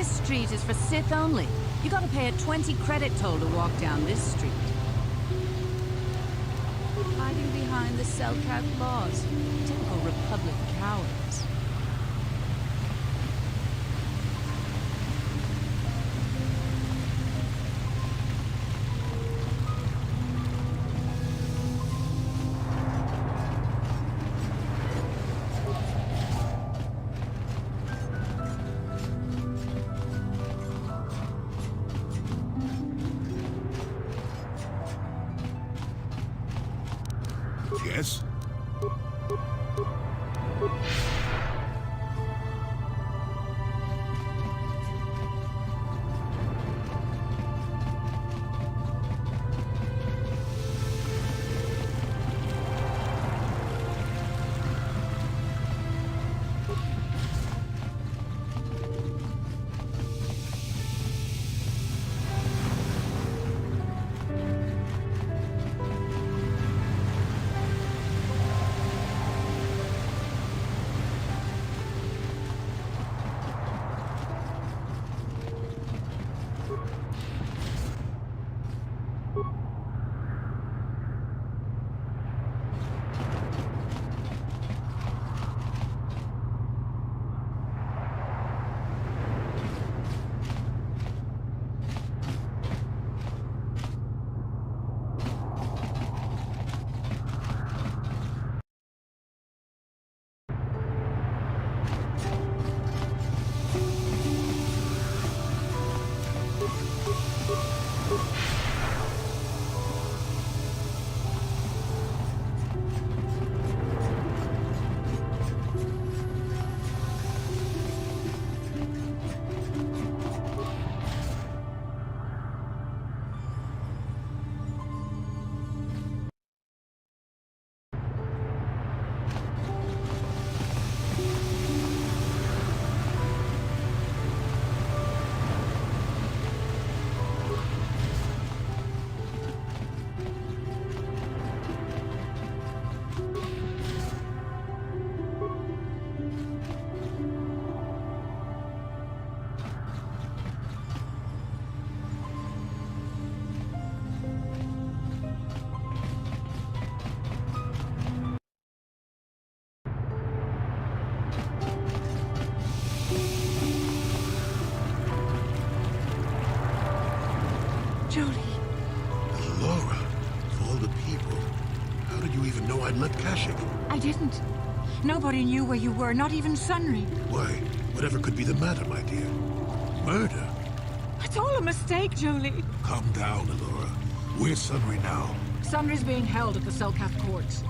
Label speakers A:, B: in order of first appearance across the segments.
A: This street is for Sith only. You gotta pay a 20 credit toll to walk down this street. Hiding behind the Selkath laws. Typical Republic cowards.
B: Yes?
A: Jolie.
B: Laura, of all the people, how did you even know I'd left Kashyyyk?
C: I didn't. Nobody knew where you were, not even Sunry.
B: Why, whatever could be the matter, my dear? Murder?
C: It's all a mistake, Jolie.
B: Calm down, Alora. Where's Sunry now?
C: Sunry's being held at the Selkath courts.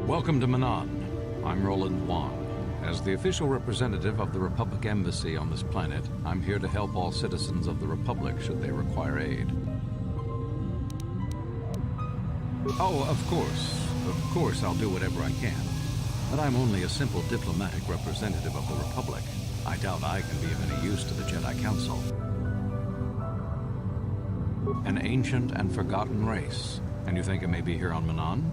D: Welcome to Maanan. I'm Roland Wong. As the official representative of the Republic Embassy on this planet, I'm here to help all citizens of the Republic should they require aid. Oh, of course I'll do whatever I can. But I'm only a simple diplomatic representative of the Republic. I doubt I can be of any use to the Jedi Council. An ancient and forgotten race. And you think it may be here on Maanan?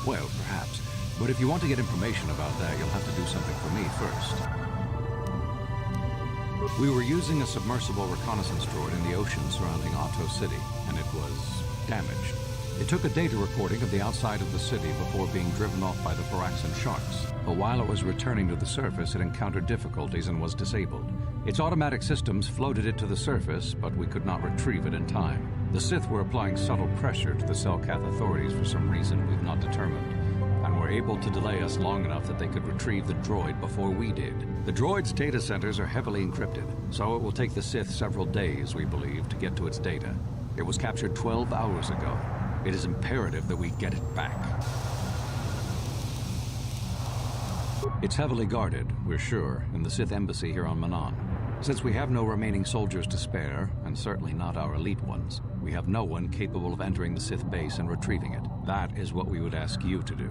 D: Well, perhaps. But if you want to get information about that, you'll have to do something for me first. We were using a submersible reconnaissance droid in the ocean surrounding Otto City, and it was damaged. It took a data recording of the outside of the city before being driven off by the Paraxan sharks. But while it was returning to the surface, it encountered difficulties and was disabled. Its automatic systems floated it to the surface, but we could not retrieve it in time. The Sith were applying subtle pressure to the Selkath authorities for some reason we've not determined, and were able to delay us long enough that they could retrieve the droid before we did. The droid's data centers are heavily encrypted, so it will take the Sith several days, we believe, to get to its data. It was captured 12 hours ago. It is imperative that we get it back. It's heavily guarded, we're sure, in the Sith embassy here on Maanan. Since we have no remaining soldiers to spare, and certainly not our elite ones, we have no one capable of entering the Sith base and retrieving it. That is what we would ask you to do.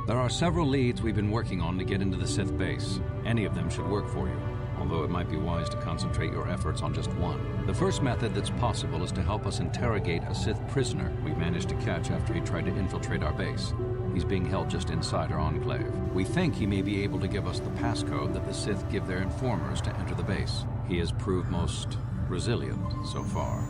D: There are several leads we've been working on to get into the Sith base. Any of them should work for you, although it might be wise to concentrate your efforts on just one. The first method that's possible is to help us interrogate a Sith prisoner we managed to catch after he tried to infiltrate our base. He's being held just inside our enclave. We think he may be able to give us the passcode that the Sith give their informers to enter the base. He has proved most resilient so far.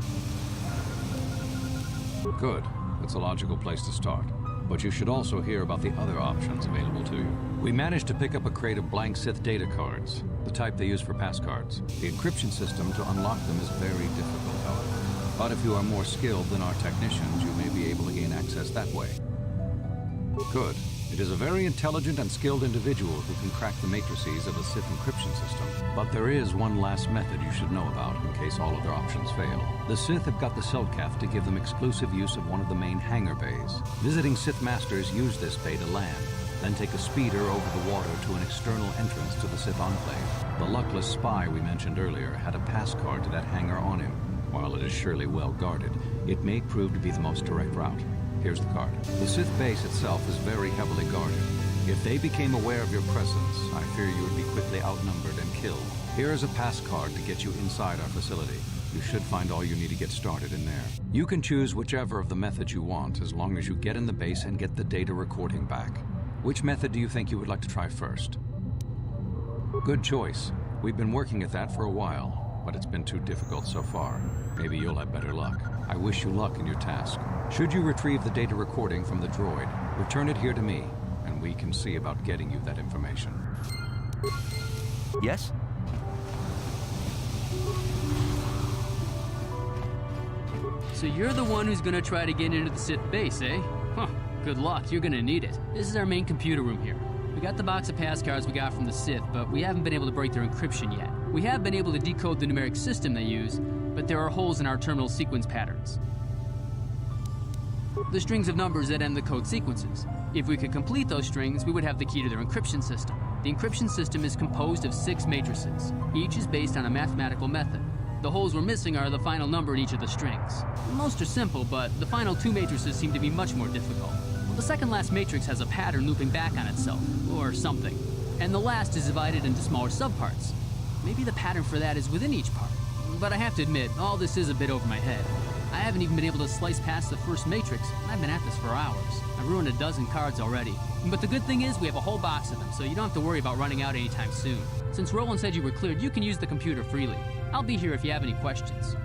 D: Good. That's a logical place to start. But you should also hear about the other options available to you. We managed to pick up a crate of blank Sith data cards, the type they use for passcards. The encryption system to unlock them is very difficult, however. But if you are more skilled than our technicians, you may be able to gain access that way. Good. It is a very intelligent and skilled individual who can crack the matrices of a Sith encryption system. But there is one last method you should know about in case all other options fail. The Sith have got the Selkath to give them exclusive use of one of the main hangar bays. Visiting Sith masters use this bay to land, then take a speeder over the water to an external entrance to the Sith enclave. The luckless spy we mentioned earlier had a pass card to that hangar on him. While it is surely well guarded, it may prove to be the most direct route. Here's the card. The Sith base itself is very heavily guarded. If they became aware of your presence, I fear you would be quickly outnumbered and killed. Here is a pass card to get you inside our facility. You should find all you need to get started in there. You can choose whichever of the methods you want, as long as you get in the base and get the data recording back. Which method do you think you would like to try first? Good choice. We've been working at that for a while, but it's been too difficult so far. Maybe you'll have better luck. I wish you luck in your task. Should you retrieve the data recording from the droid, return it here to me, and we can see about getting you that information.
E: Yes?
F: So you're the one who's gonna try to get into the Sith base, eh? Huh, good luck, you're gonna need it. This is our main computer room here. We got the box of pass cards we got from the Sith, but we haven't been able to break their encryption yet. We have been able to decode the numeric system they use, but there are holes in our terminal sequence patterns. The strings of numbers that end the code sequences. If we could complete those strings, we would have the key to their encryption system. The encryption system is composed of 6 matrices. Each is based on a mathematical method. The holes we're missing are the final number in each of the strings. Most are simple, but the final 2 matrices seem to be much more difficult. Well, the second last matrix has a pattern looping back on itself, or something. And the last is divided into smaller subparts. Maybe the pattern for that is within each part. But I have to admit, all this is a bit over my head. I haven't even been able to slice past the first matrix, and I've been at this for hours. I've ruined a dozen cards already. But the good thing is we have a whole box of them, so you don't have to worry about running out anytime soon. Since Roland said you were cleared, you can use the computer freely. I'll be here if you have any questions.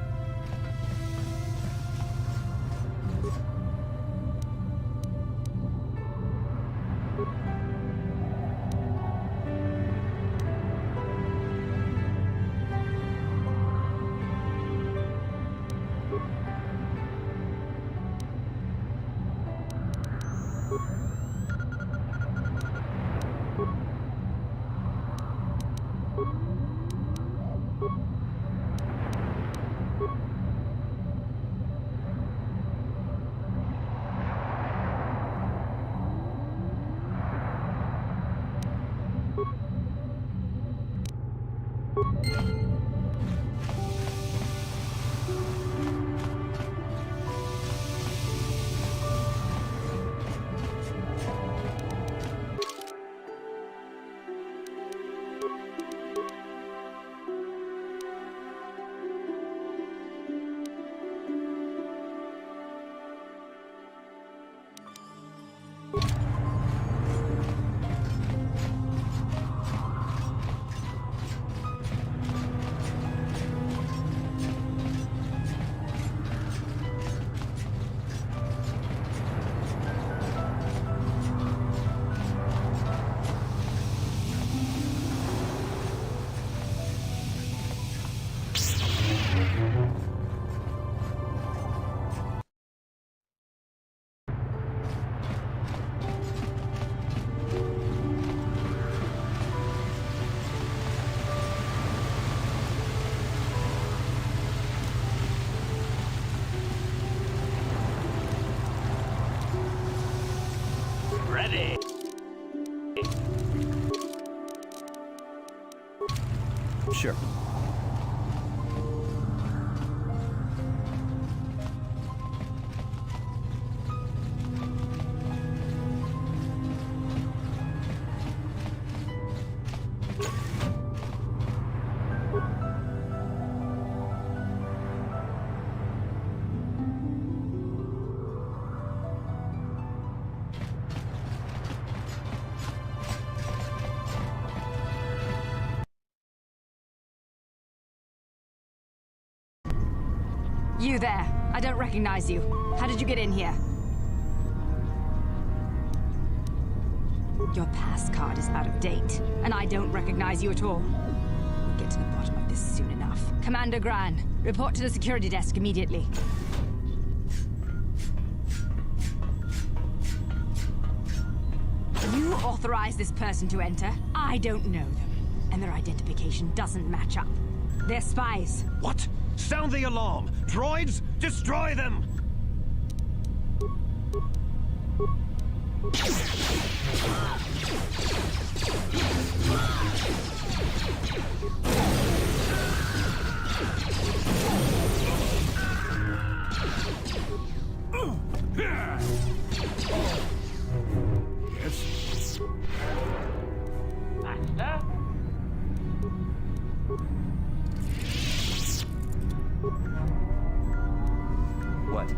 E: Sure.
G: You there. I don't recognize you. How did you get in here? Your pass card is out of date, and I don't recognize you at all. We'll get to the bottom of this soon enough. Commander Gran, report to the security desk immediately. You authorized this person to enter. I don't know them, and their identification doesn't match up. They're spies.
E: What? Sound the alarm! Droids, destroy them! Yes?
H: Master?
E: What?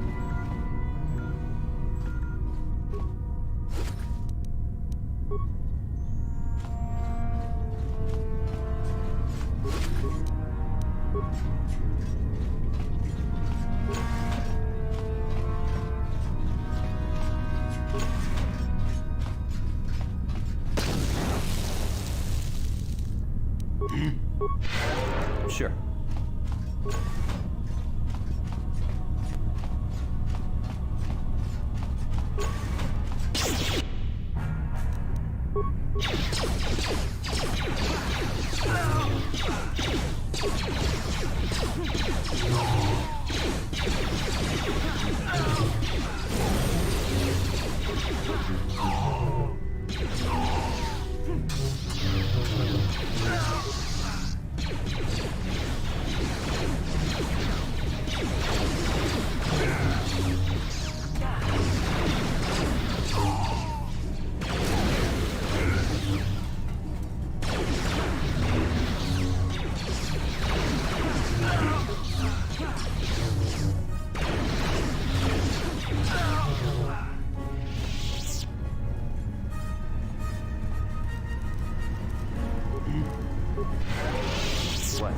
E: Sure. What?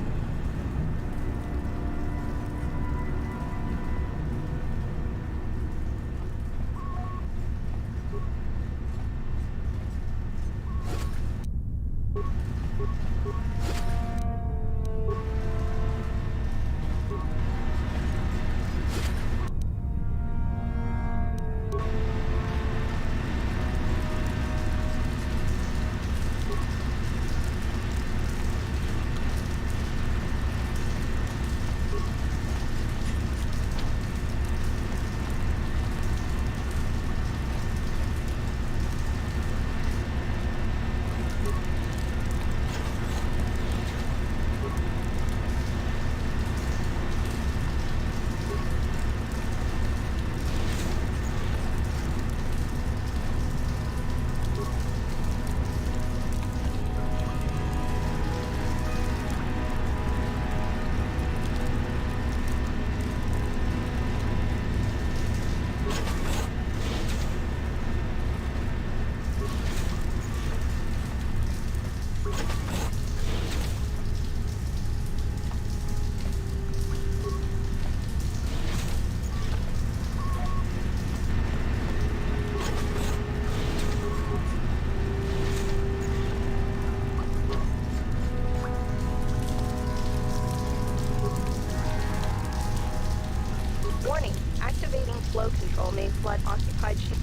I: Warning, activating flow control may flood occupied ship.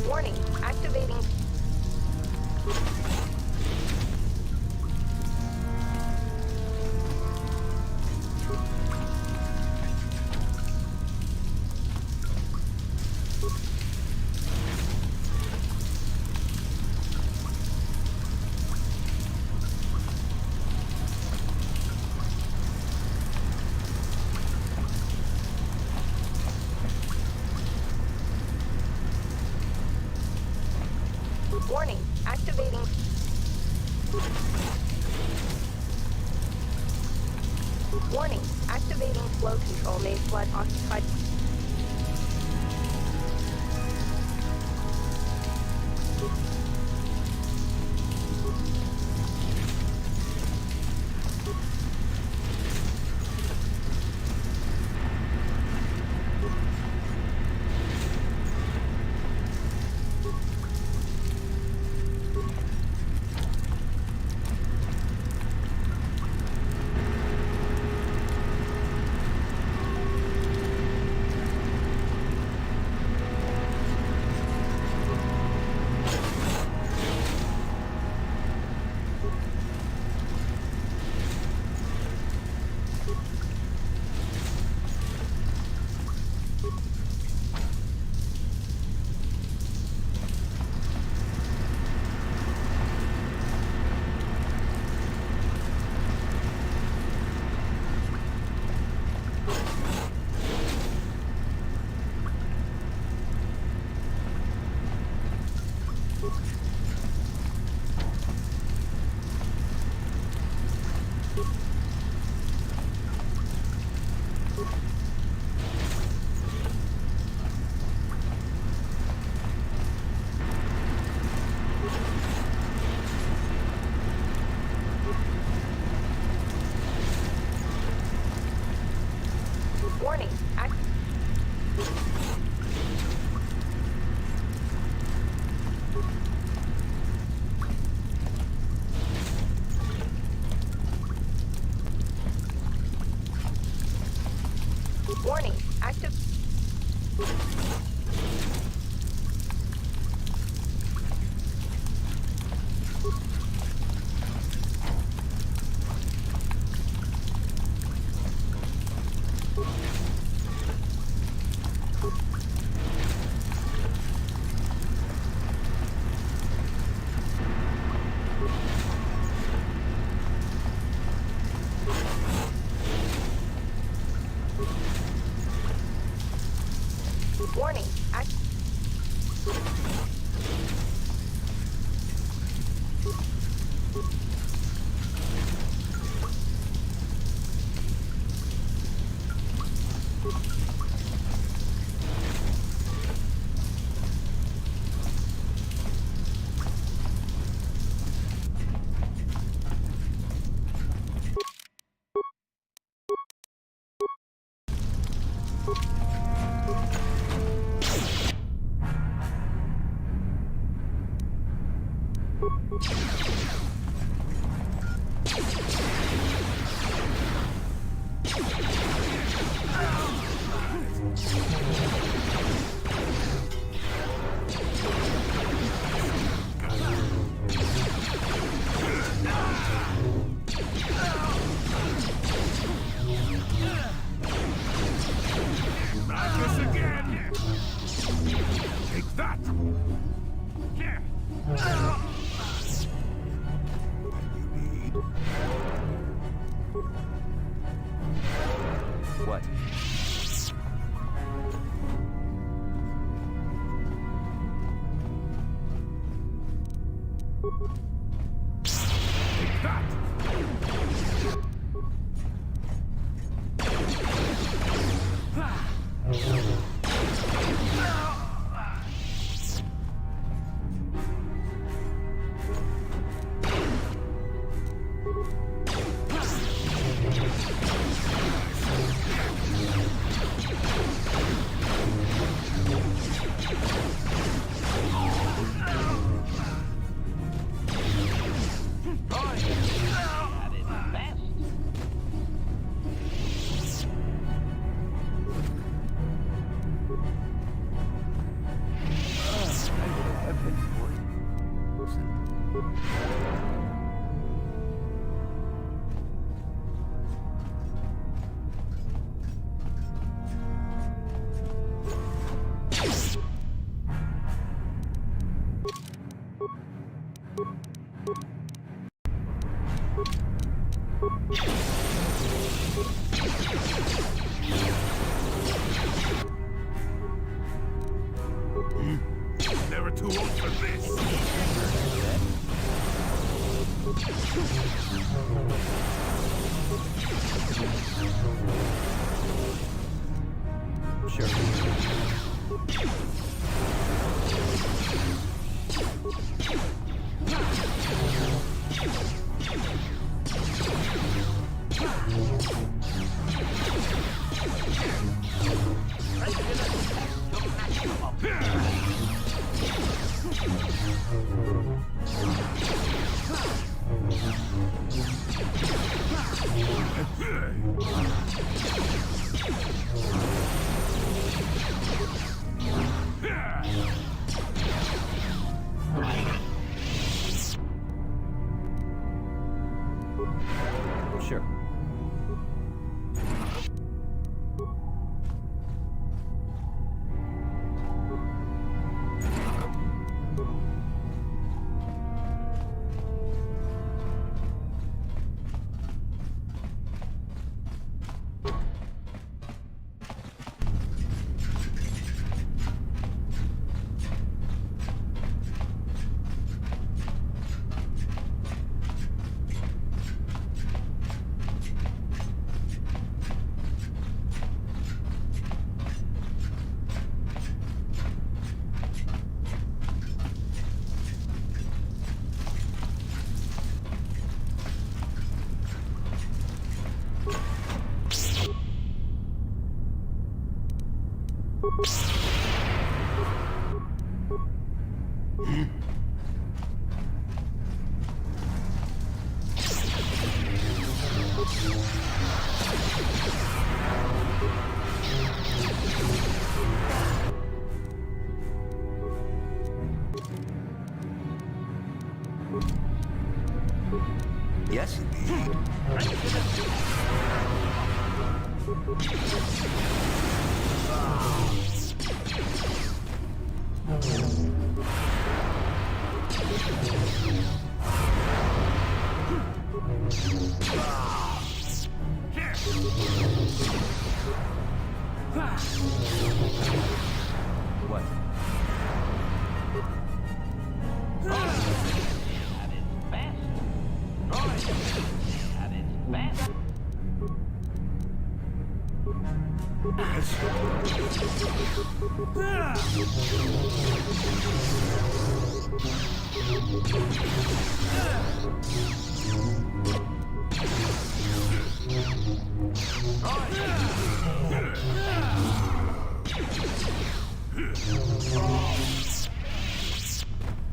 I: Warning, activating. Warning, activating. Warning, activating flow control main flood occupied. Warning, Warning, active. Warning,
H: What?
E: Take that! Never too old for this!
H: Sure. Yes? What?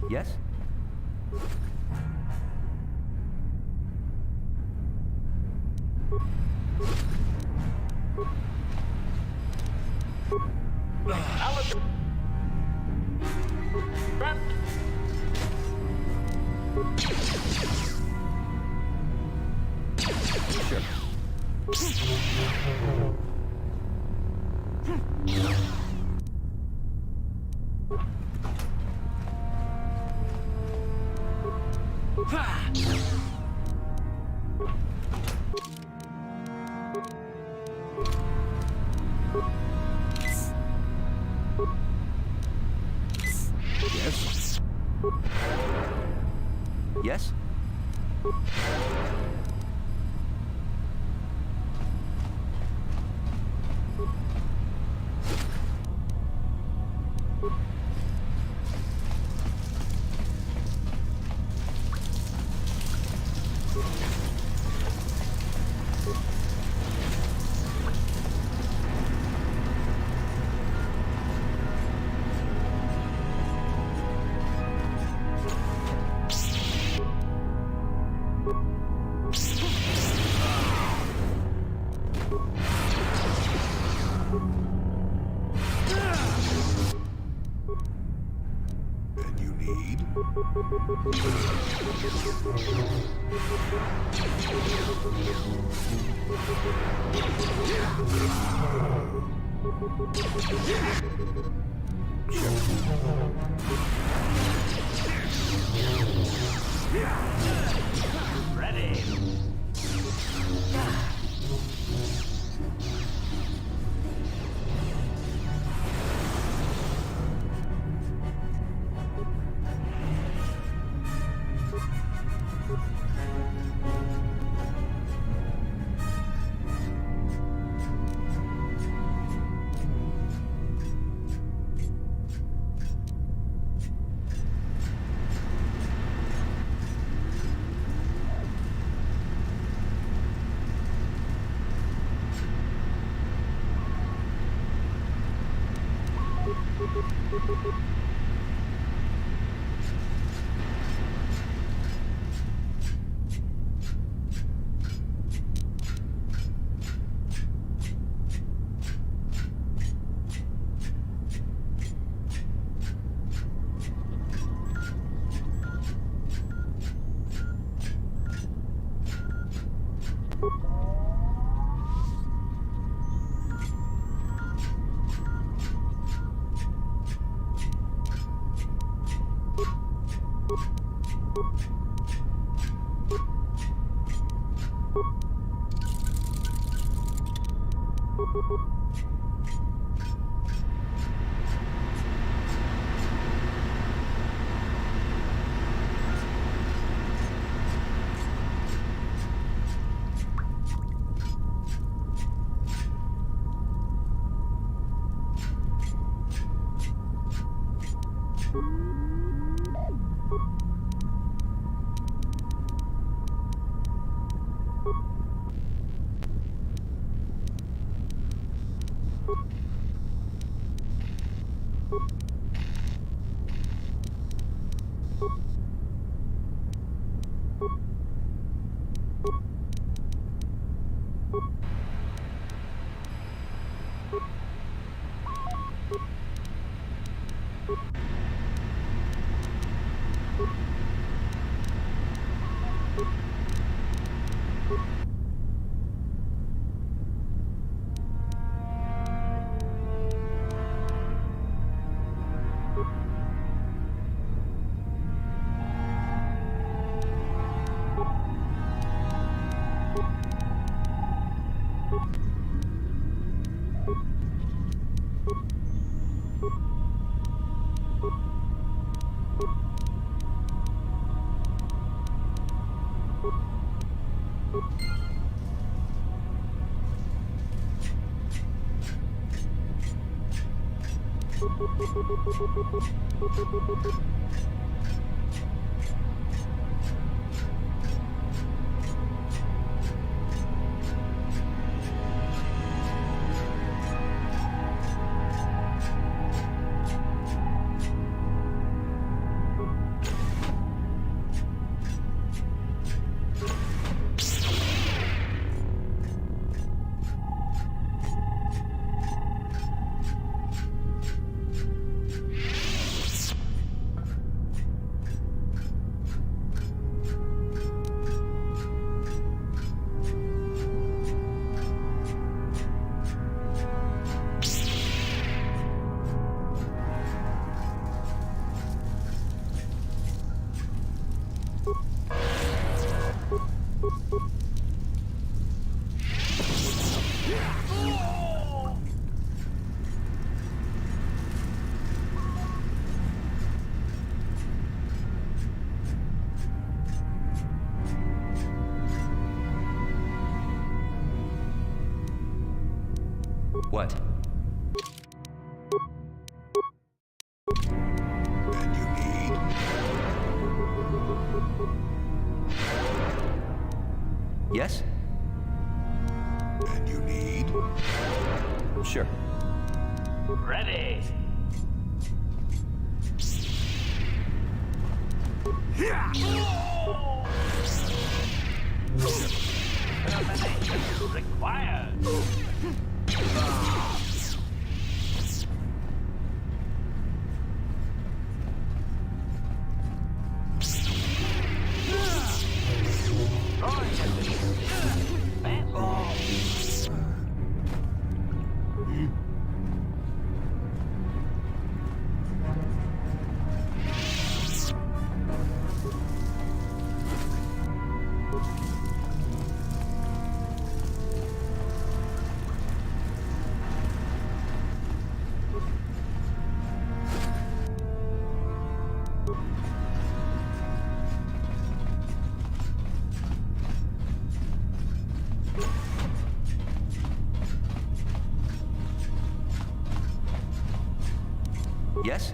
H: Yes?
E: Ready.
H: What?
B: And you need?
H: Yes?
B: And you need?
H: Sure.
E: Ready. Termination required.
H: Yes?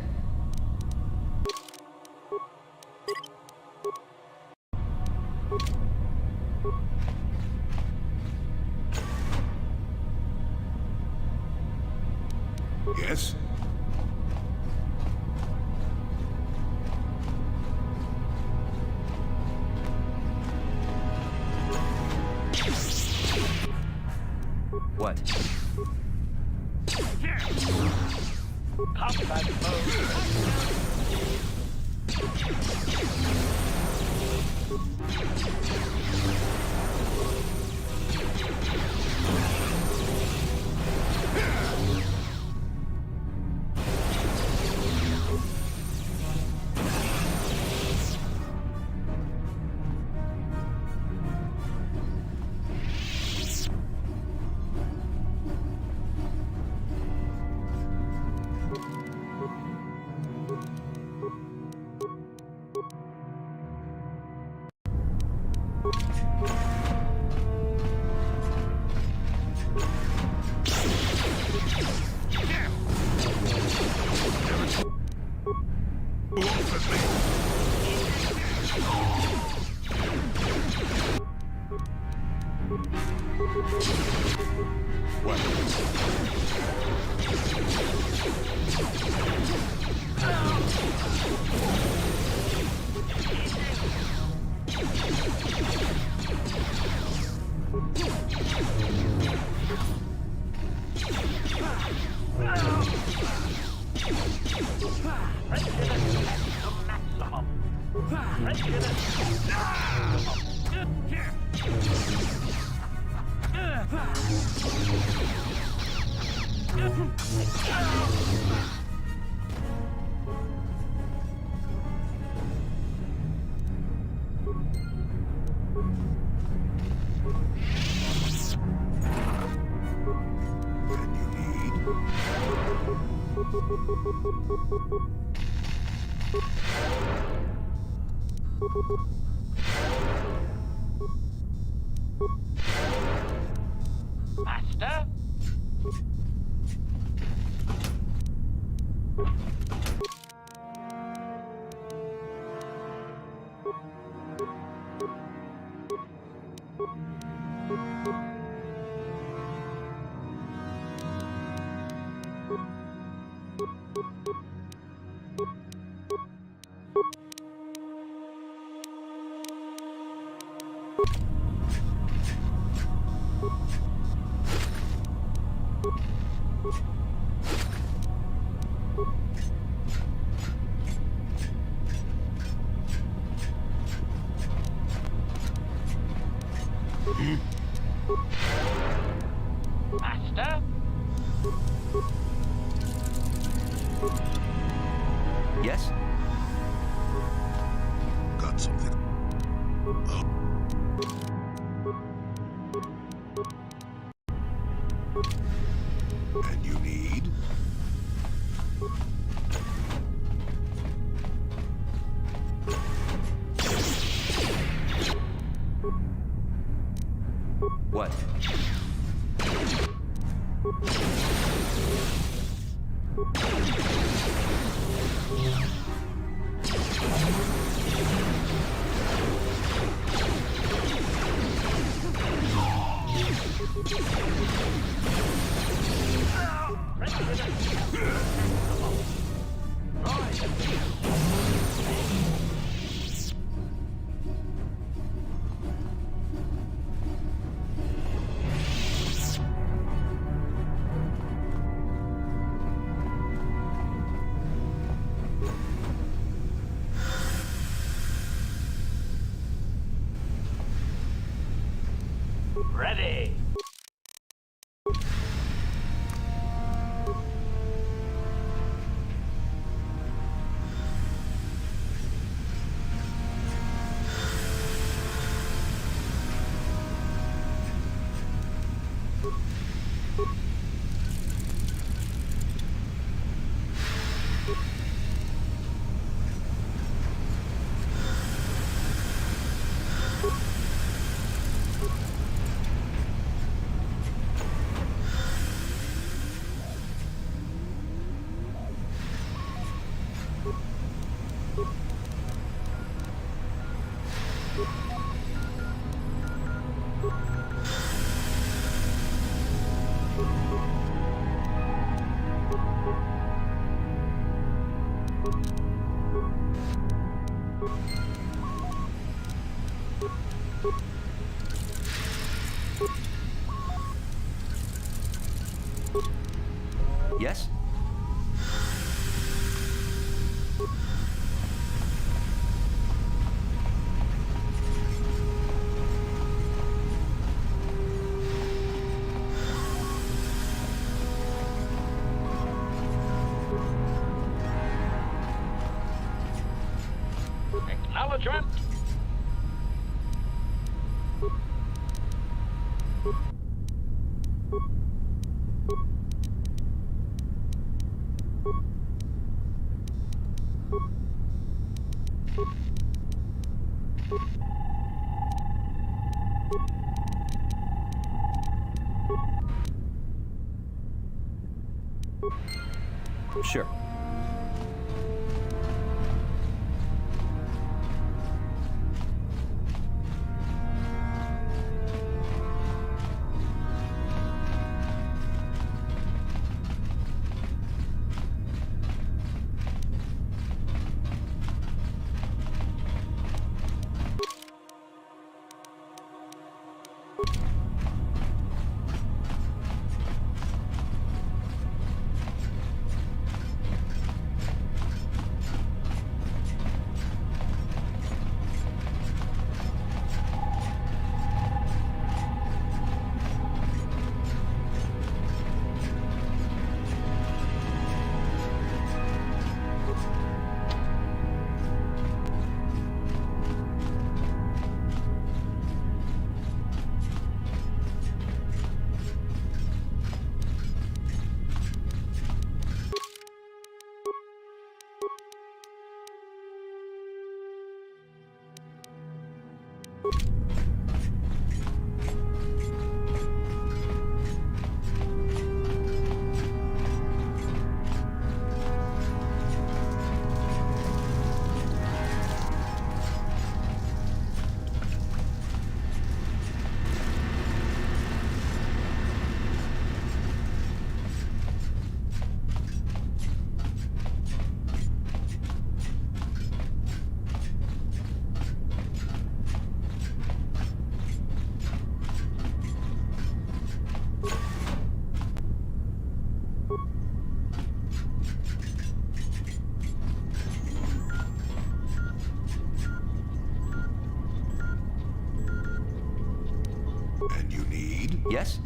B: Yes?
H: What?
J: Master? Master?
H: Yes?
B: Got something. And you need?
H: What?
J: Ready.
H: Yes?
J: Acknowledgement.
H: Sure.
B: And you need?
H: Yes?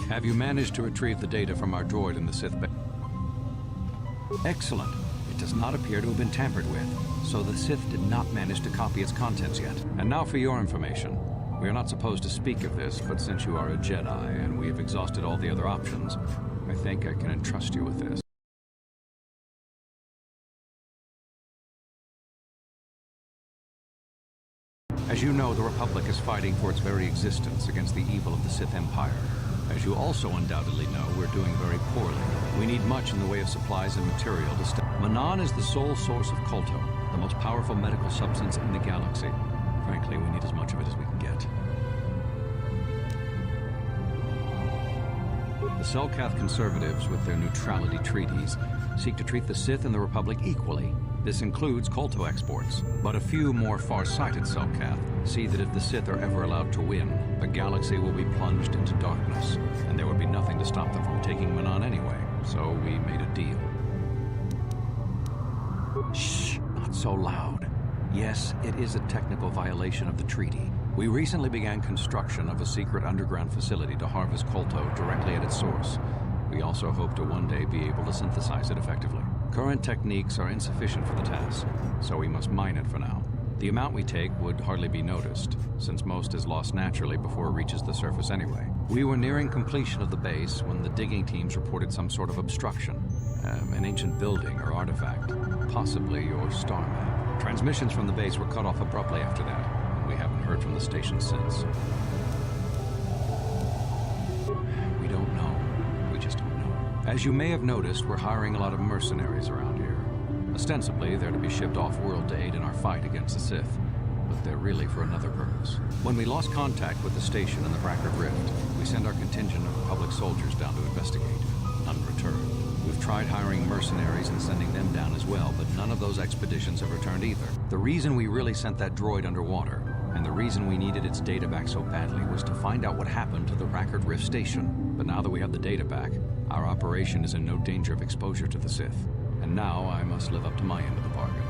D: Have you managed to retrieve the data from our droid in the Sith base? Excellent. It does not appear to have been tampered with, so the Sith did not manage to copy its contents yet. And now for your information. We are not supposed to speak of this, but since you are a Jedi and we have exhausted all the other options, I think I can entrust you with this. As you know, the Republic is fighting for its very existence against the evil of the Sith Empire. As you also undoubtedly know, we're doing very poorly. We need much in the way of supplies and material to stop. Maanan is the sole source of Kolto, the most powerful medical substance in the galaxy. Frankly, we need as much of it as we can get. The Selkath conservatives, with their neutrality treaties, seek to treat the Sith and the Republic equally. This includes Kolto exports, but a few more far-sighted Selkath see that if the Sith are ever allowed to win, the galaxy will be plunged into darkness, and there would be nothing to stop them from taking Maanan anyway, so we made a deal. Shh, not so loud. Yes, it is a technical violation of the treaty. We recently began construction of a secret underground facility to harvest Kolto directly at its source. We also hope to one day be able to synthesize it effectively. Current techniques are insufficient for the task, so we must mine it for now. The amount we take would hardly be noticed, since most is lost naturally before it reaches the surface anyway. We were nearing completion of the base when the digging teams reported some sort of obstruction. An ancient building or artifact, possibly your star map. Transmissions from the base were cut off abruptly after that, and we haven't heard from the station since. We don't know. We just don't know. As you may have noticed, we're hiring a lot of mercenaries around here. Ostensibly, they're to be shipped off-world to aid in our fight against the Sith, but they're really for another purpose. When we lost contact with the station in the Brackard Rift, we sent our contingent of Republic soldiers down to investigate. None returned. We've tried hiring mercenaries and sending them down as well, but none of those expeditions have returned either. The reason we really sent that droid underwater, and the reason we needed its data back so badly, was to find out what happened to the Brackard Rift station. But now that we have the data back, our operation is in no danger of exposure to the Sith. And now I must live up to my end of the bargain.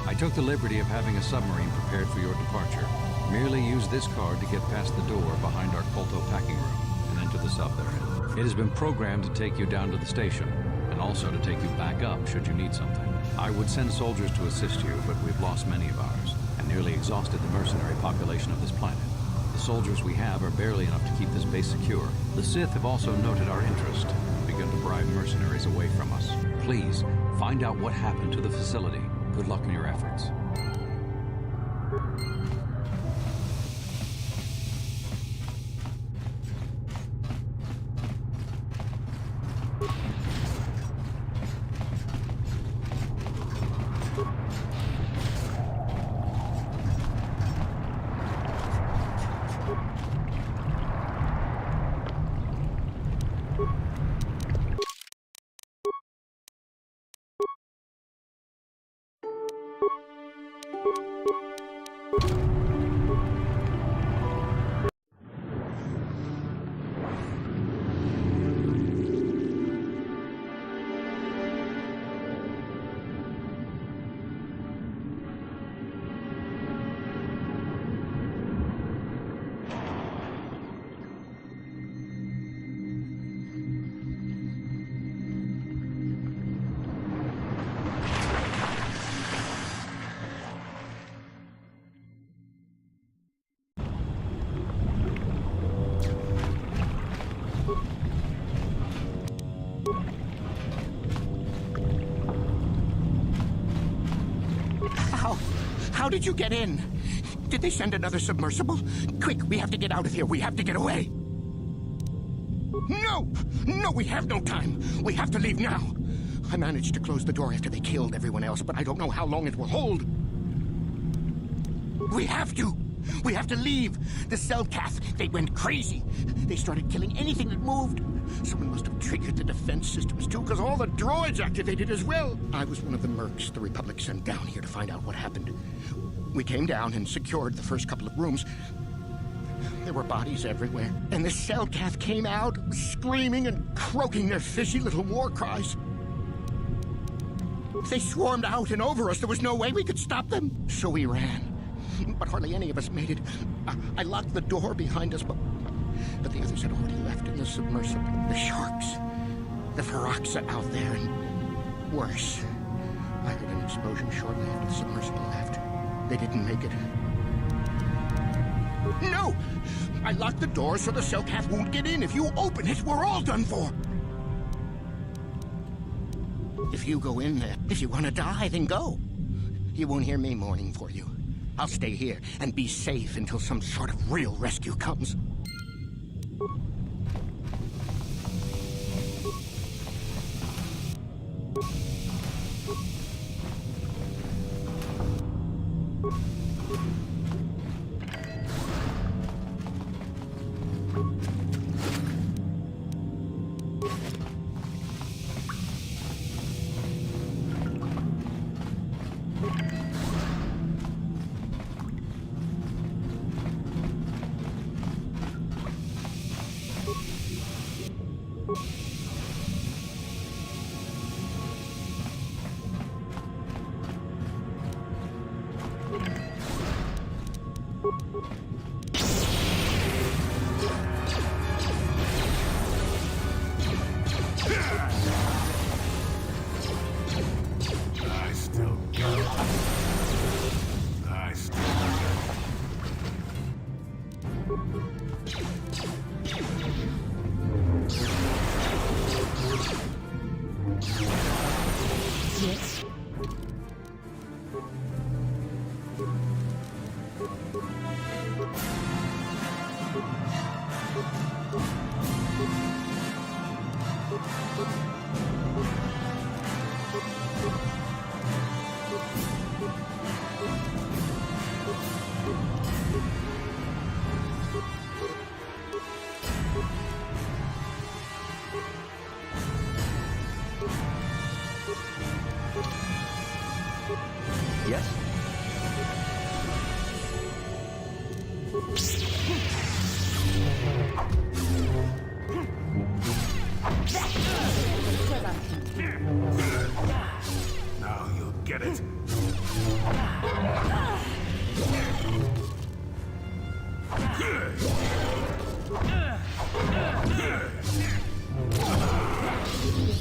D: I took the liberty of having a submarine prepared for your departure. Merely use this card to get past the door behind our Colto packing room and enter the sub therein. It has been programmed to take you down to the station, and also to take you back up should you need something. I would send soldiers to assist you, but we've lost many of ours, and nearly exhausted the mercenary population of this planet. The soldiers we have are barely enough to keep this base secure. The Sith have also noted our interest and begun to bribe mercenaries away from us. Please, find out what happened to the facility. Good luck in your efforts.
K: How did you get in? Did they send another submersible? Quick, we have to get out of here. We have to get away. No! No, we have no time. We have to leave now. I managed to close the door after they killed everyone else, but I don't know how long it will hold. We have to! We have to leave! The Selkath, they went crazy. They started killing anything that moved. Someone must have triggered the defense systems too, because all the droids activated as well. I was one of the mercs the Republic sent down here to find out what happened. We came down and secured the first couple of rooms. There were bodies everywhere, and the Selkath came out, screaming and croaking their fishy little war cries. They swarmed out and over us. There was no way we could stop them. So we ran. But hardly any of us made it. I locked the door behind us, but the others had already left in the submersible. The sharks, the Feroxa out there, and worse. I heard an explosion shortly after the submersible left. They didn't make it. No! I locked the door so the Selkath won't get in. If you open it, we're all done for. If you go in there, if you want to die, then go. You won't hear me mourning for you. I'll stay here and be safe until some sort of real rescue comes.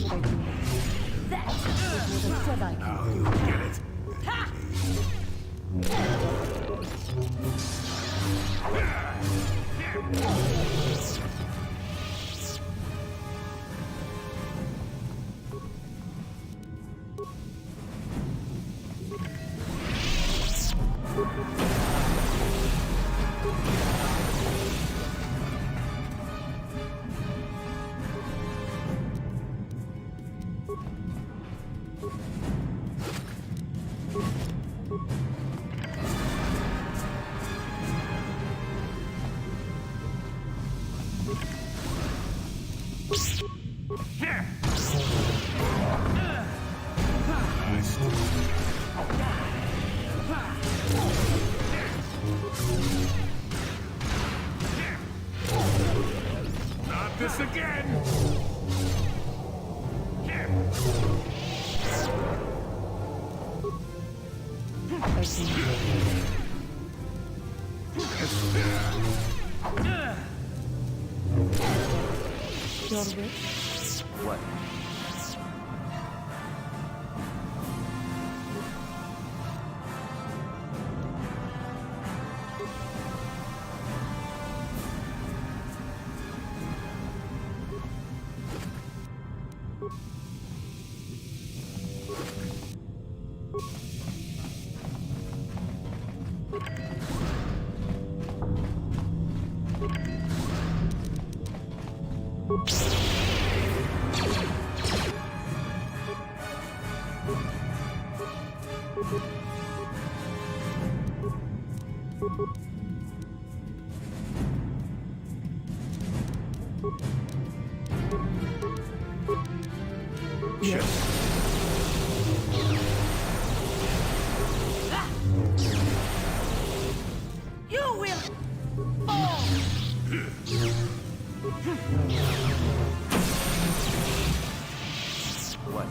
B: Now you get it. Not this again!
H: What?
A: You will fall!
H: What?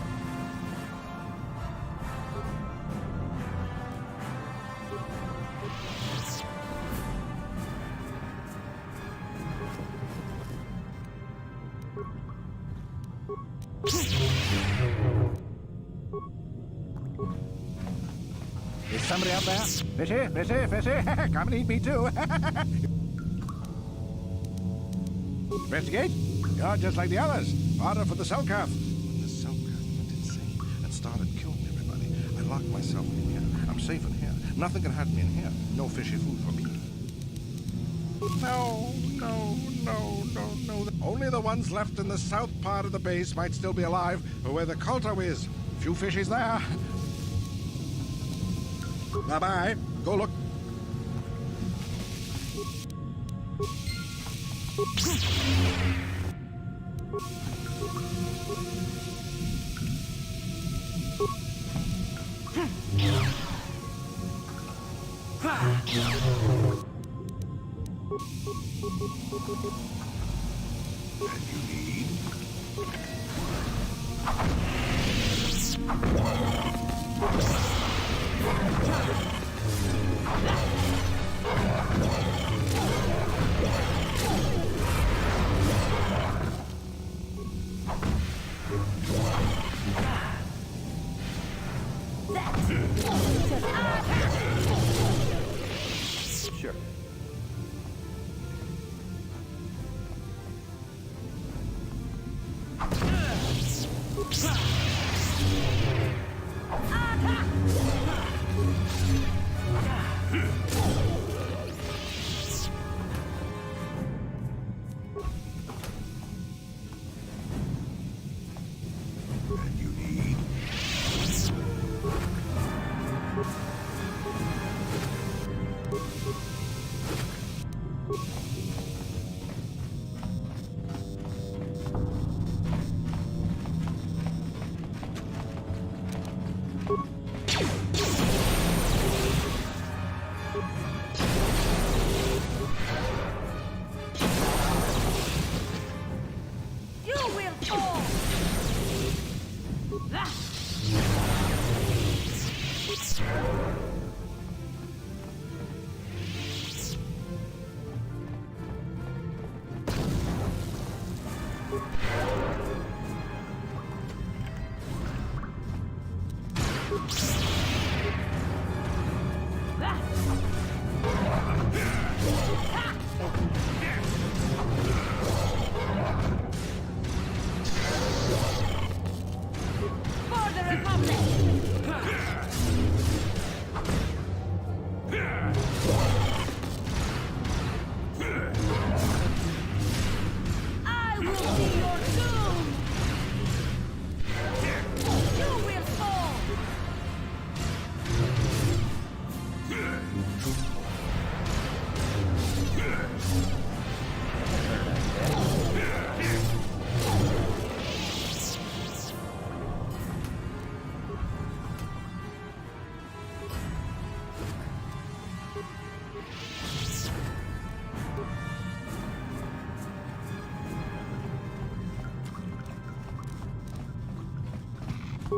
K: Is somebody out there? Fishy, fishy, fishy. Come and eat me too. Investigate. You're just like the others. Order for the cell calf.
B: When the cell calf went insane and started killing everybody, I locked myself in here. I'm safe in here. Nothing can hurt me in here. No fishy food for me. No, no, no, no, no. Only the ones left in the south part of the base might still be alive, or where the Culto is. Few fishies there. Bye-bye. Go look. And you need...
H: Sure.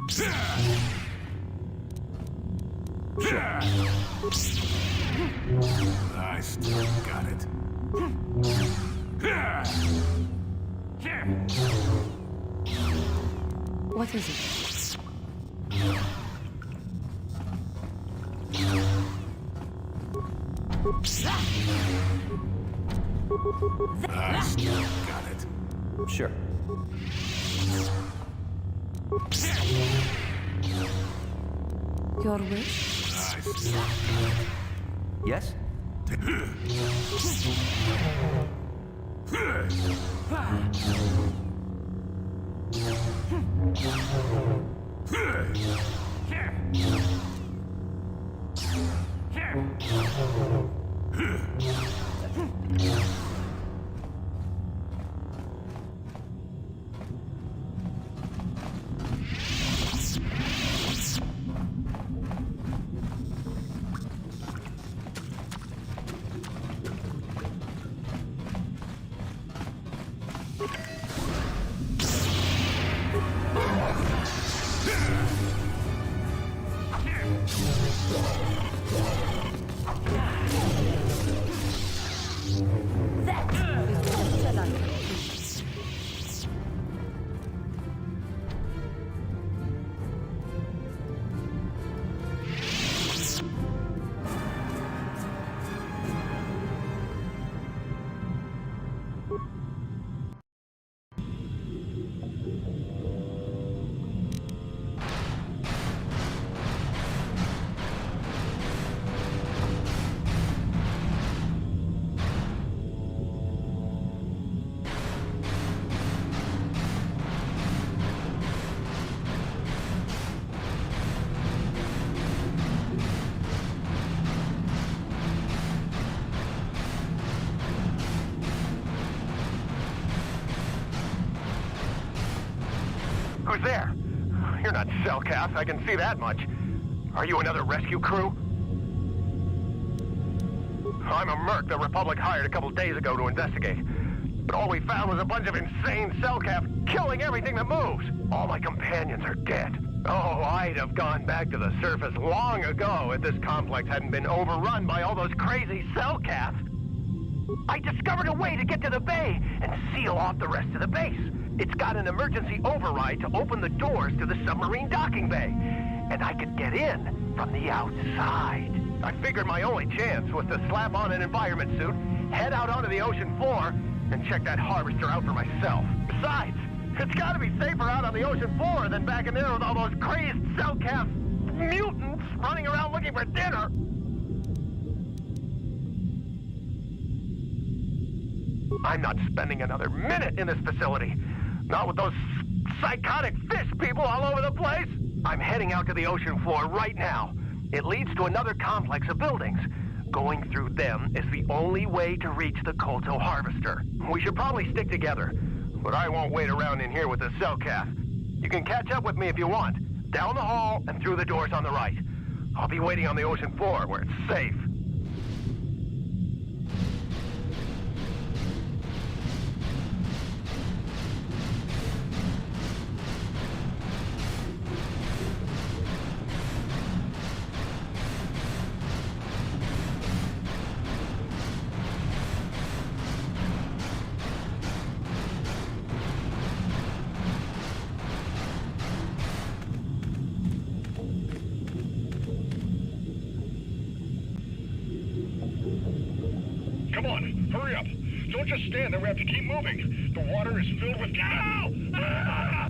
B: I still got it.
G: What is it?
B: I still got it.
H: Sure.
G: Your wish?
B: I still got it.
H: Yes?
K: Who's there? You're not Cellcath, I can see that much. Are you another rescue crew? I'm a merc the Republic hired a couple days ago to investigate. But all we found was a bunch of insane Cellcath killing everything that moves. All my companions are dead. Oh, I'd have gone back to the surface long ago if this complex hadn't been overrun by all those crazy Cellcath. I discovered a way to get to the bay and seal off the rest of the base. It's got an emergency override to open the doors to the submarine docking bay. And I could get in from the outside. I figured my only chance was to slap on an environment suit, head out onto the ocean floor, and check that harvester out for myself. Besides, it's gotta be safer out on the ocean floor than back in there with all those crazed Cellcath mutants running around looking for dinner. I'm not spending another minute in this facility. Not with those psychotic fish people all over the place. I'm heading out to the ocean floor right now. It leads to another complex of buildings. Going through them is the only way to reach the Kolto harvester. We should probably stick together, but I won't wait around in here with the Cellcath. You can catch up with me if you want. Down the hall and through the doors on the right. I'll be waiting on the ocean floor where it's safe.
B: Come on, hurry up. Don't just stand there, we have to keep moving. The water is filled with... Ow! Ah!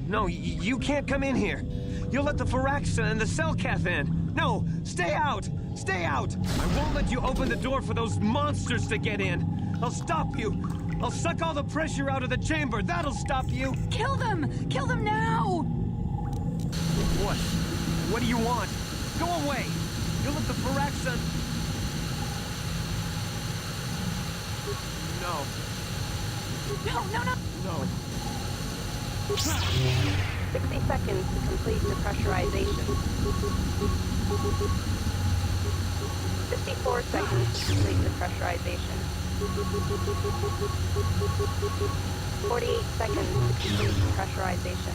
E: No, you can't come in here. You'll let the Firaxa and the Selkath in. No, stay out! Stay out! I won't let you open the door for those monsters to get in. I'll stop you. I'll suck all the pressure out of the chamber. That'll stop you.
C: Kill them! Kill them now!
E: What? What do you want? Go away! You'll let the Firaxa...
C: No.
E: No.
I: 60 seconds to complete depressurization. 54 seconds to complete depressurization. 48 seconds to complete depressurization.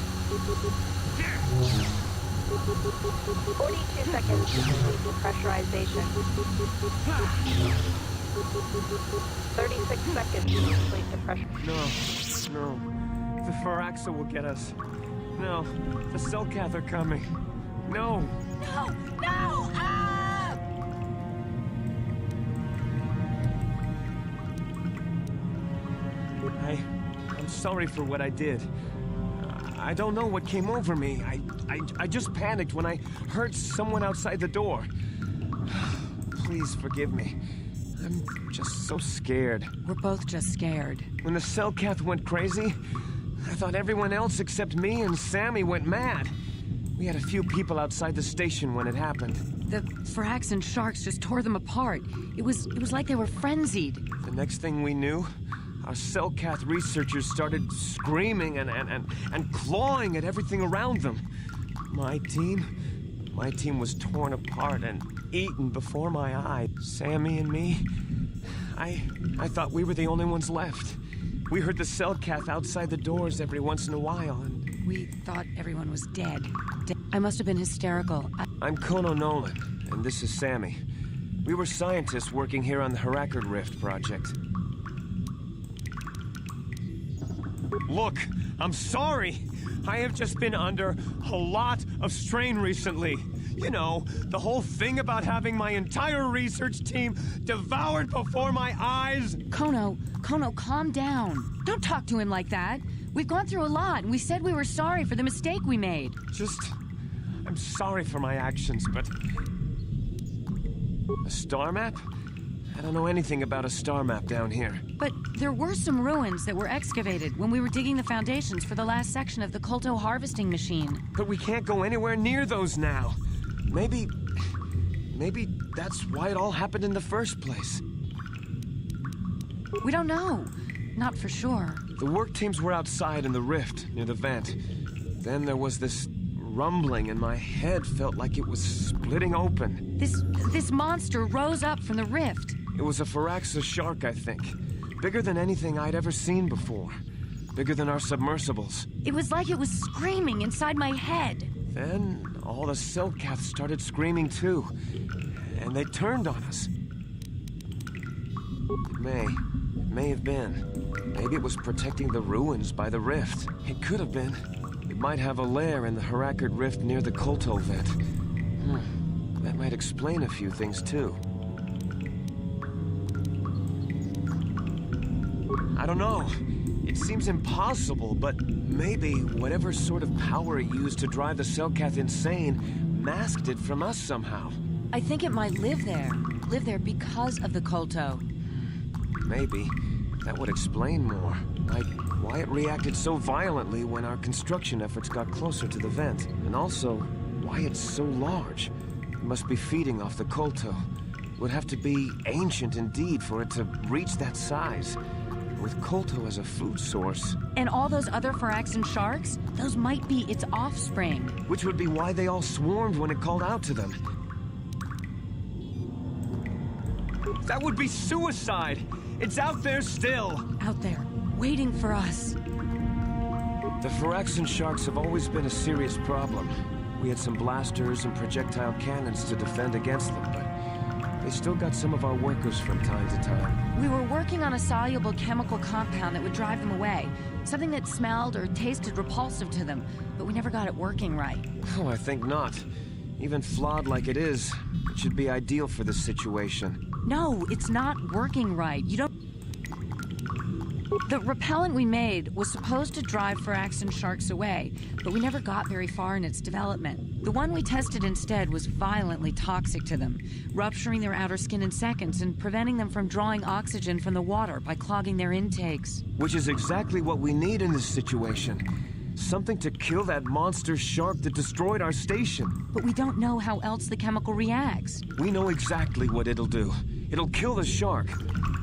I: 42 seconds to complete depressurization. 36 seconds to complete depressurization.
E: No. The Firaxa will get us. No, the Selkath are coming. No!
C: No! Ah!
E: I'm sorry for what I did. I don't know what came over me. I just panicked when I heard someone outside the door. Please forgive me. I'm just so scared.
C: We're both just scared.
E: When the Selkath went crazy, I thought everyone else except me and Sammy went mad. We had a few people outside the station when it happened.
C: The Frax and Sharks just tore them apart. It was like they were frenzied.
E: The next thing we knew, our Selkath researchers started screaming and clawing at everything around them. My team was torn apart and eaten before my eyes. Sammy and me, I thought we were the only ones left. We heard the Selkath outside the doors every once in a while, and...
C: We thought everyone was dead. I must have been hysterical.
E: I'm Kono Nolan, and this is Sammy. We were scientists working here on the Harakard Rift project. Look, I'm sorry. I have just been under a lot of strain recently. You know, the whole thing about having my entire research team devoured before my eyes.
C: Kono, calm down. Don't talk to him like that. We've gone through a lot, and we said we were sorry for the mistake we made.
E: I'm sorry for my actions, but... A star map? I don't know anything about a star map down here.
C: But there were some ruins that were excavated when we were digging the foundations for the last section of the Kolto harvesting machine.
E: But we can't go anywhere near those now. Maybe that's why it all happened in the first place.
C: We don't know. not for sure.
E: The work teams were outside in the rift, near the vent. Then there was this rumbling, and my head felt like it was splitting open.
C: This monster rose up from the rift.
E: It was a Firaxa shark, I think. Bigger than anything I'd ever seen before. Bigger than our submersibles.
C: It was like it was screaming inside my head.
E: Then all the Selkaths started screaming too. And they turned on us. It may have been. Maybe it was protecting the ruins by the rift. It could have been. It might have a lair in the Harakard rift near the Kolto vent. That might explain a few things too. I don't know. It seems impossible, but maybe whatever sort of power it used to drive the Selkath insane masked it from us somehow.
C: I think it might live there. Live there because of the Kolto.
E: Maybe. That would explain more. Like why it reacted so violently when our construction efforts got closer to the vent. And also, why it's so large. It must be feeding off the Kolto. It would have to be ancient indeed for it to reach that size. With Kolto as a food source.
C: And all those other Firaxan sharks? Those might be its offspring.
E: Which would be why they all swarmed when it called out to them. That would be suicide! It's out there still!
C: Out there, waiting for us.
E: The Firaxan sharks have always been a serious problem. We had some blasters and projectile cannons to defend against them, but they still got some of our workers from time to time.
C: We were working on a soluble chemical compound that would drive them away. Something that smelled or tasted repulsive to them, but we never got it working right.
E: Oh, I think not. Even flawed like it is, it should be ideal for this situation.
C: No, it's not working right. You don't... The repellent we made was supposed to drive Firaxan sharks away, but we never got very far in its development. The one we tested instead was violently toxic to them, rupturing their outer skin in seconds and preventing them from drawing oxygen from the water by clogging their intakes.
E: Which is exactly what we need in this situation. Something to kill that monster shark that destroyed our station.
C: But we don't know how else the chemical reacts.
E: We know exactly what it'll do. It'll kill the shark.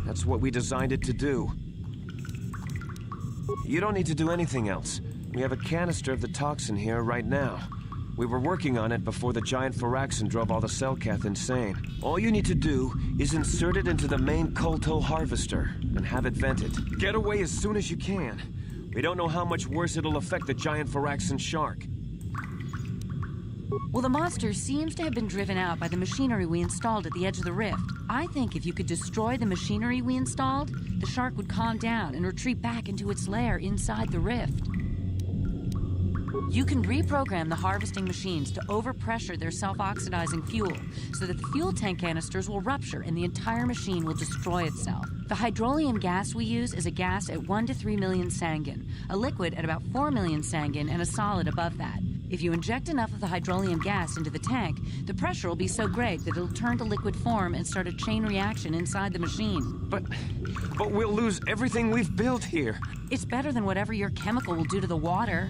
E: That's what we designed it to do. You don't need to do anything else. We have a canister of the toxin here right now. We were working on it before the giant Firaxan drove all the Selkath insane. All you need to do is insert it into the main Kolto harvester and have it vented. Get away as soon as you can. We don't know how much worse it'll affect the giant Firaxan shark.
C: Well, the monster seems to have been driven out by the machinery we installed at the edge of the rift. I think if you could destroy the machinery we installed, the shark would calm down and retreat back into its lair inside the rift. You can reprogram the harvesting machines to overpressure their self-oxidizing fuel so that the fuel tank canisters will rupture and the entire machine will destroy itself. The hydrolium gas we use is a gas at 1 to 3 million Sangen, a liquid at about 4 million Sangen, and a solid above that. If you inject enough of the hydrolium gas into the tank, the pressure will be so great that it'll turn to liquid form and start a chain reaction inside the machine.
E: But we'll lose everything we've built here.
C: It's better than whatever your chemical will do to the water.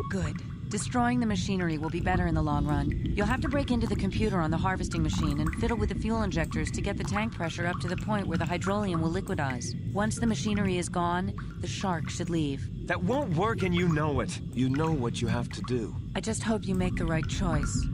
C: Good. Destroying the machinery will be better in the long run. You'll have to break into the computer on the harvesting machine and fiddle with the fuel injectors to get the tank pressure up to the point where the hydrolium will liquidize. Once the machinery is gone, the shark should leave.
E: That won't work and you know it. You know what you have to do.
C: I just hope you make the right choice.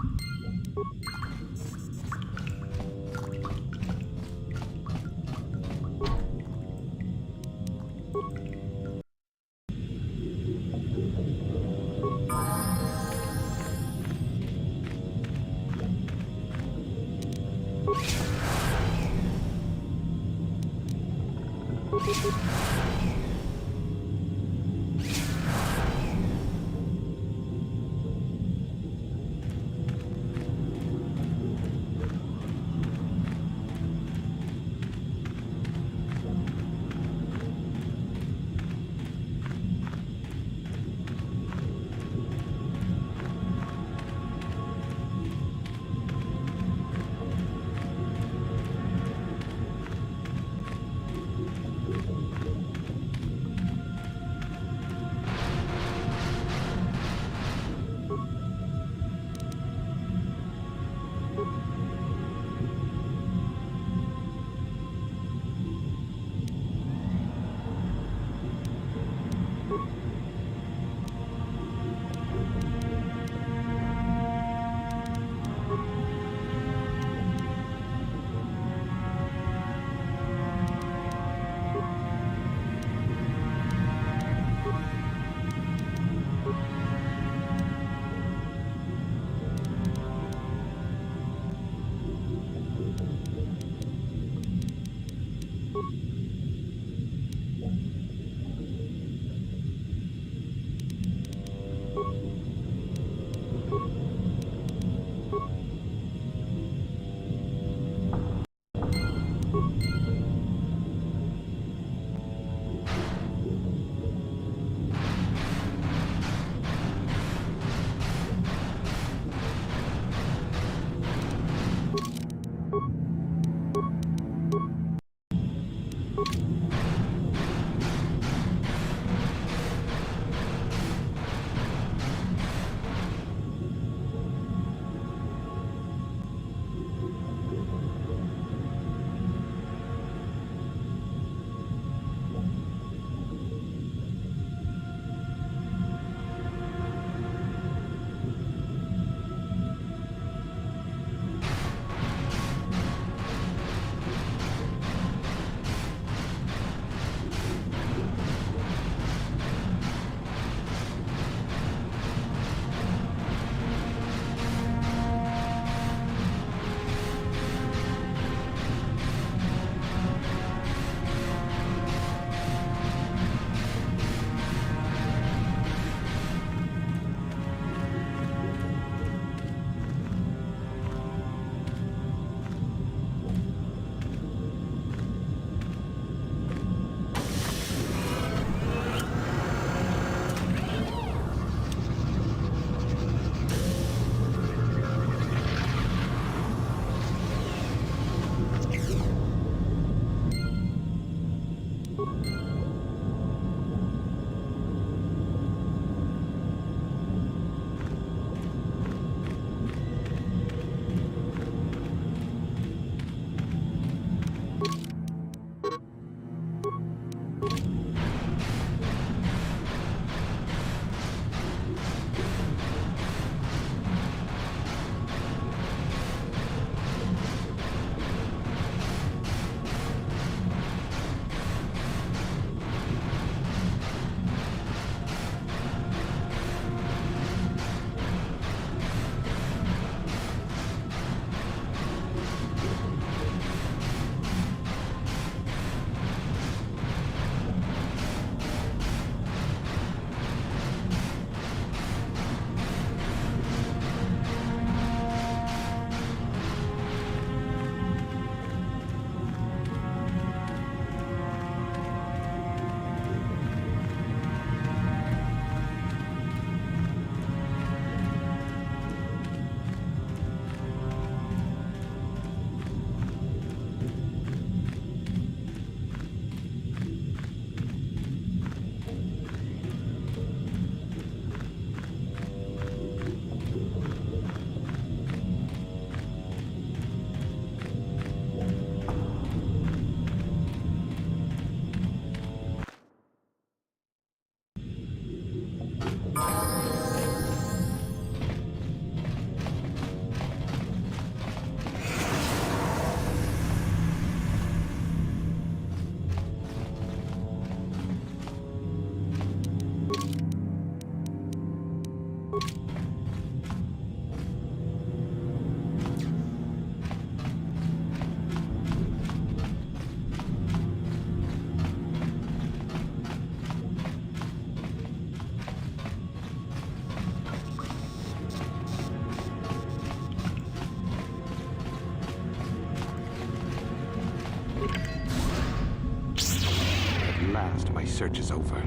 B: Last, my search is over.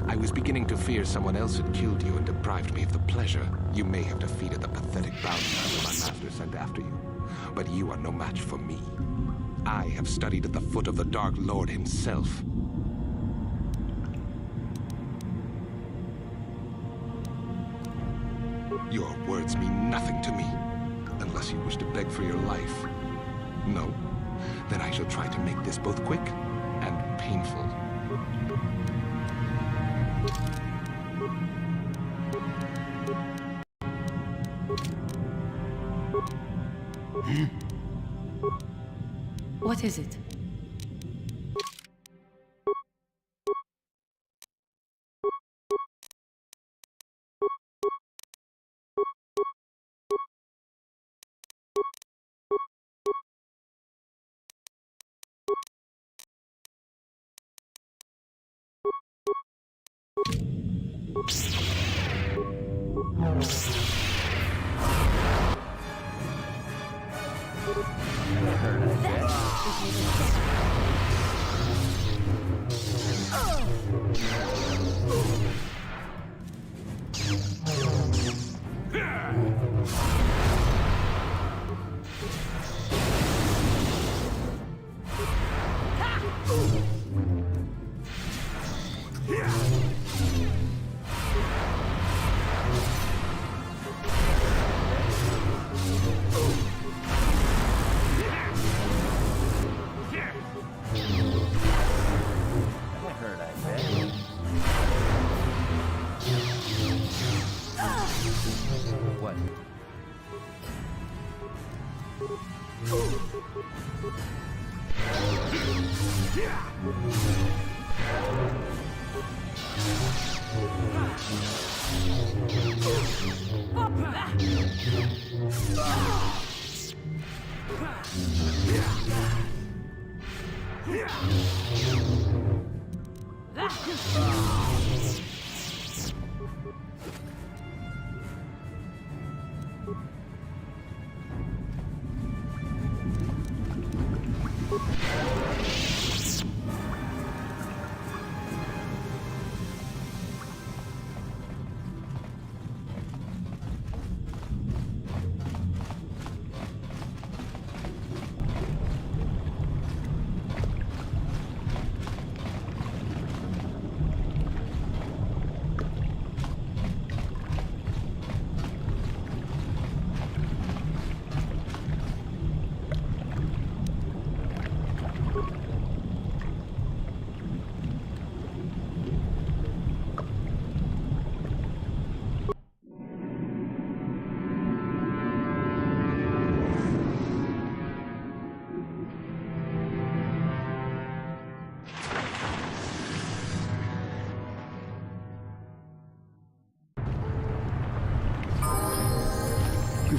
B: I was beginning to fear someone else had killed you and deprived me of the pleasure you may have defeated the pathetic bounty hunter my master sent after you. But you are no match for me. I have studied at the foot of the Dark Lord himself. Your words mean nothing to me, unless you wish to beg for your life. No? Then I shall try to make this both quick and painful.
C: What is it?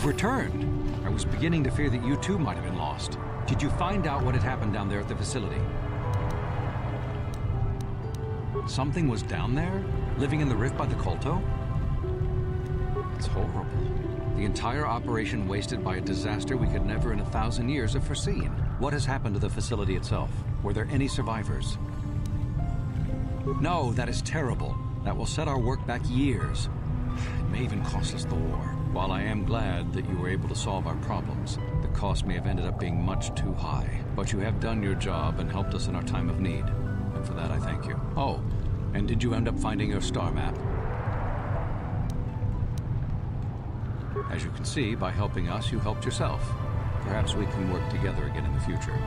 D: You've returned. I was beginning to fear that you too might have been lost. Did you find out what had happened down there at the facility? Something was down there? Living in the rift by the Kolto? It's horrible. The entire operation wasted by a disaster we could never in 1,000 years have foreseen. What has happened to the facility itself? Were there any survivors? No, that is terrible. That will set our work back years. It may even cost us the war. While I am glad that you were able to solve our problems, the cost may have ended up being much too high. But you have done your job and helped us in our time of need. And for that, I thank you. Oh, and did you end up finding your star map? As you can see, by helping us, you helped yourself. Perhaps we can work together again in the future.